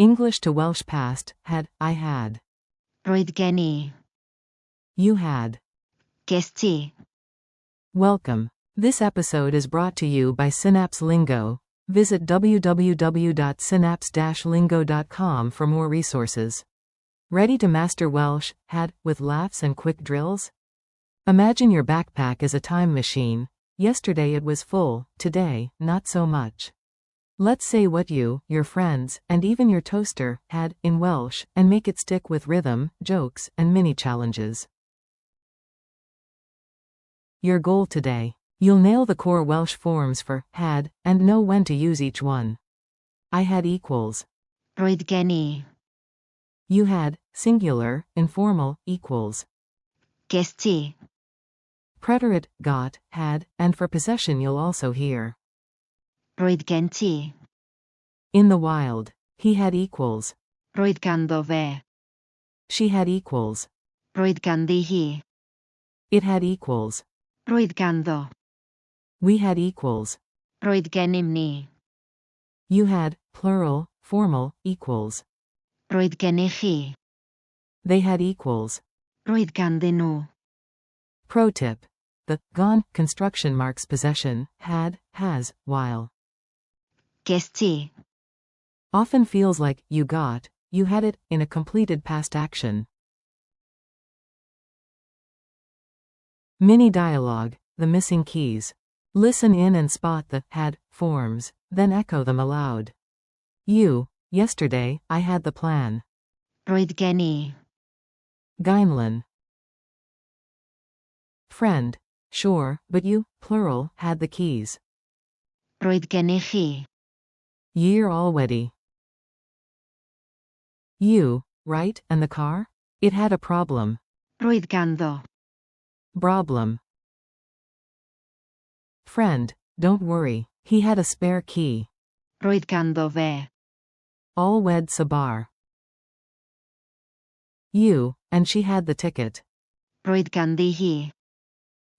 English to Welsh past, had, I had. Roedd gen I. You had. Gest. Welcome. This episode is brought to you by Synapse Lingo. Visit www.synapse-lingo.com for more resources. Ready to master Welsh, had, with laughs and quick drills? Imagine your backpack as a time machine. Yesterday it was full, today, not so much. Let's say what you, your friends, and even your toaster, had, in Welsh, and make it stick with rhythm, jokes, and mini-challenges. Your goal today. You'll nail the core Welsh forms for had, and know when to use each one. I had equals. Roedd gen I. You had, singular, informal, equals. Gest. Preterite, got, had, and for possession you'll also hear. Roedd gen ti. In the wild. He had equals. Roedd ganddo fe. She had equals. Roedd ganddi hi. It had equals. Roedd ganddo. We had equals. Roedd gennym ni. You had, plural, formal, equals. Roedd gennych chi. They had equals. Roedd ganddyn nhw. Pro tip. The gone construction marks possession, had, has, while. Gest. Often feels like you got, you had it, in a completed past action. Mini dialogue, the missing keys. Listen in and spot the had forms, then echo them aloud. You, yesterday, I had the plan. Roedd gen I. Gainlan. Friend. Sure, but you, plural, had the keys. Roedd gennych chi. Year already. You, right, and the car? It had a problem. Roedd ganddo. Problem. Friend, don't worry, he had a spare key. Roedd ganddo fe. All wed sabar. You, and she had the ticket. Roedd ganddi hi.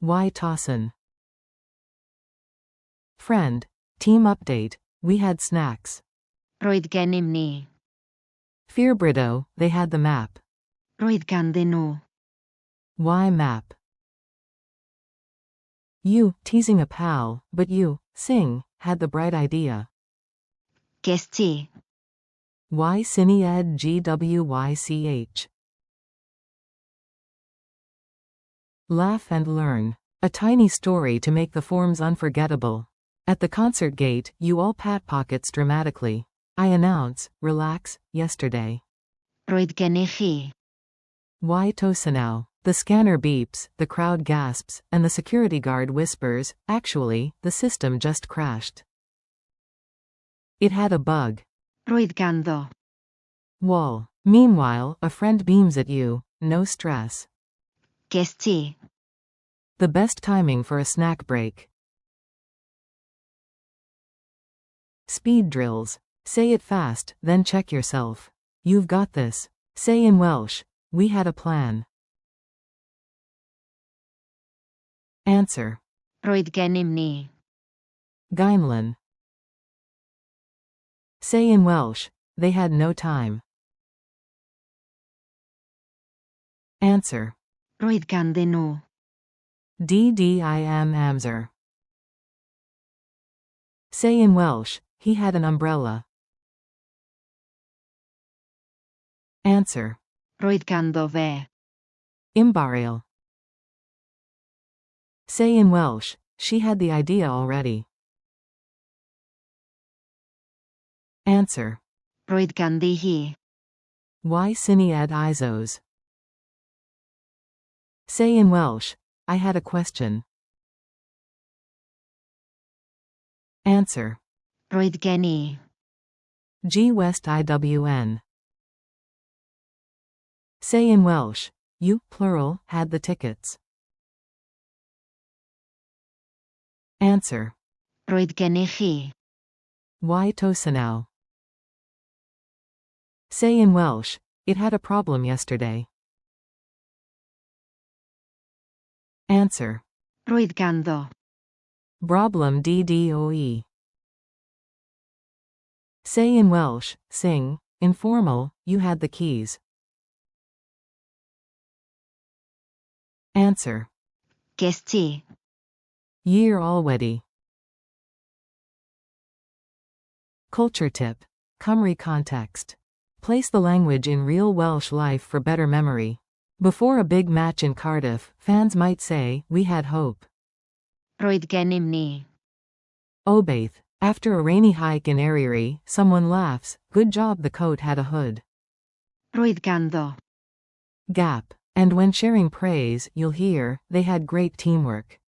Why tossin? Friend, team update, we had snacks. Roedd gennym ni. Fearbrido, they had the map. Roedd ganddyn nhw. Why map? You, teasing a pal, but you, sing, had the bright idea. Gest. Why Cineed GWYCH. Laugh and learn. A tiny story to make the forms unforgettable. At the concert gate, you all pat pockets dramatically. I announce, relax, yesterday. Roedd gennych chi. Why Tosanau? The scanner beeps, the crowd gasps, and the security guard whispers, actually, the system just crashed. It had a bug. Roedd ganddo. Wall. Meanwhile, a friend beams at you, no stress. Gest. The best timing for a snack break. Speed drills. Say it fast, then check yourself. You've got this. Say in Welsh, we had a plan. Answer. Roedd gennym ni. Gainlan. Say in Welsh, they had no time. Answer. Roedd ganddyn nhw. DDIM Amser. Say in Welsh, he had an umbrella. Answer. Roedd ganddo fe. Imbarial. Say in Welsh, she had the idea already. Answer. Roedd ganddi hi. Why Cineed Isos? Say in Welsh, I had a question. Answer. Roedd gen I. G.West IWN. Say in Welsh, you, plural, had the tickets. Answer. Roedd gennych chi. Why Tosanau? Say in Welsh, it had a problem yesterday. Answer. Roedd ganddo. Broblem DDOE. Say in Welsh, sing, Informal, you had the keys. Answer. Gest. Year already. Culture tip. Cymru context. Place the language in real Welsh life for better memory. Before a big match in Cardiff, fans might say, "We had hope." Roedd gennym ni. Obaith. After a rainy hike in Eryri, someone laughs, "Good job, the coat had a hood." Roedd ganddo. Gap. And when sharing praise, you'll hear, "They had great teamwork."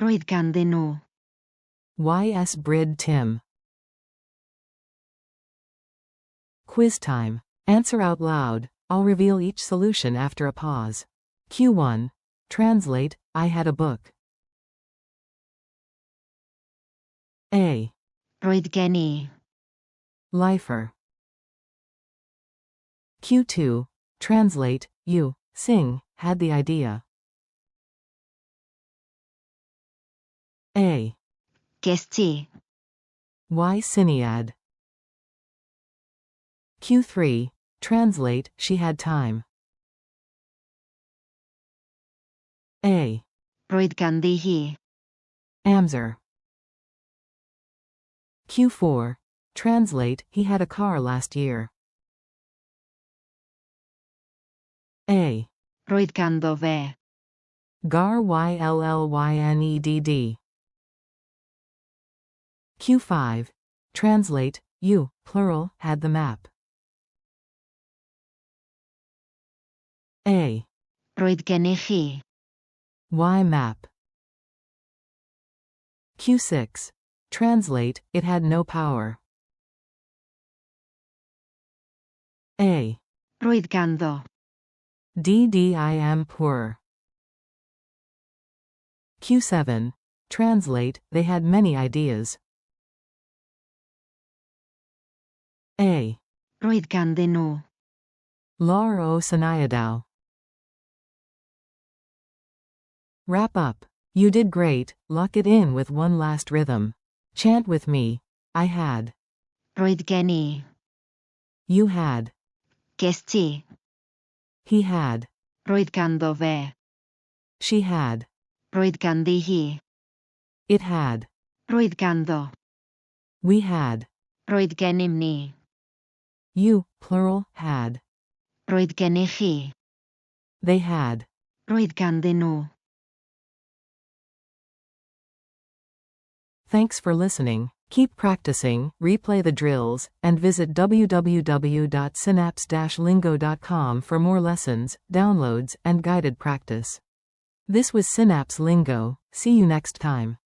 Roedd ganddyn nhw. YS Brid Tim. Quiz time. Answer out loud. I'll reveal each solution after a pause. Q1. Translate, I had a book. A. Roedd gen i. Lifer. Q2. Translate, you, sing, had the idea. A. Gest ti. Y Syniad. Q3. Translate, she had time. A. Roedd ganddi hi. Amser. Q4. Translate, he had a car last year. A. Roedd ganddo fe. Gar Yllynedd. Q5. Translate, you, plural, had the map. A. Roedd gennych chi. Y map. Q6. Translate, it had no power. A. Roedd ganddo. Ddim poor. Q7. Translate, they had many ideas. A. Roedd ganddyn nhw. Lar o Syniadau. Wrap up. You did great, lock it in with one last rhythm. Chant with me. I had. Roedd gen i. You had. Gest ti. He had. Roedd ganddo fe. She had. Roedd ganddi hi. It had. Roedd ganddo. We had. Roedd gennym ni. You, plural, had. Roedd gennych chi. They had. Roedd ganddyn nhw. Thanks for listening. Keep practicing, replay the drills, and visit www.synapse-lingo.com for more lessons, downloads, and guided practice. This was Synapse Lingo. See you next time.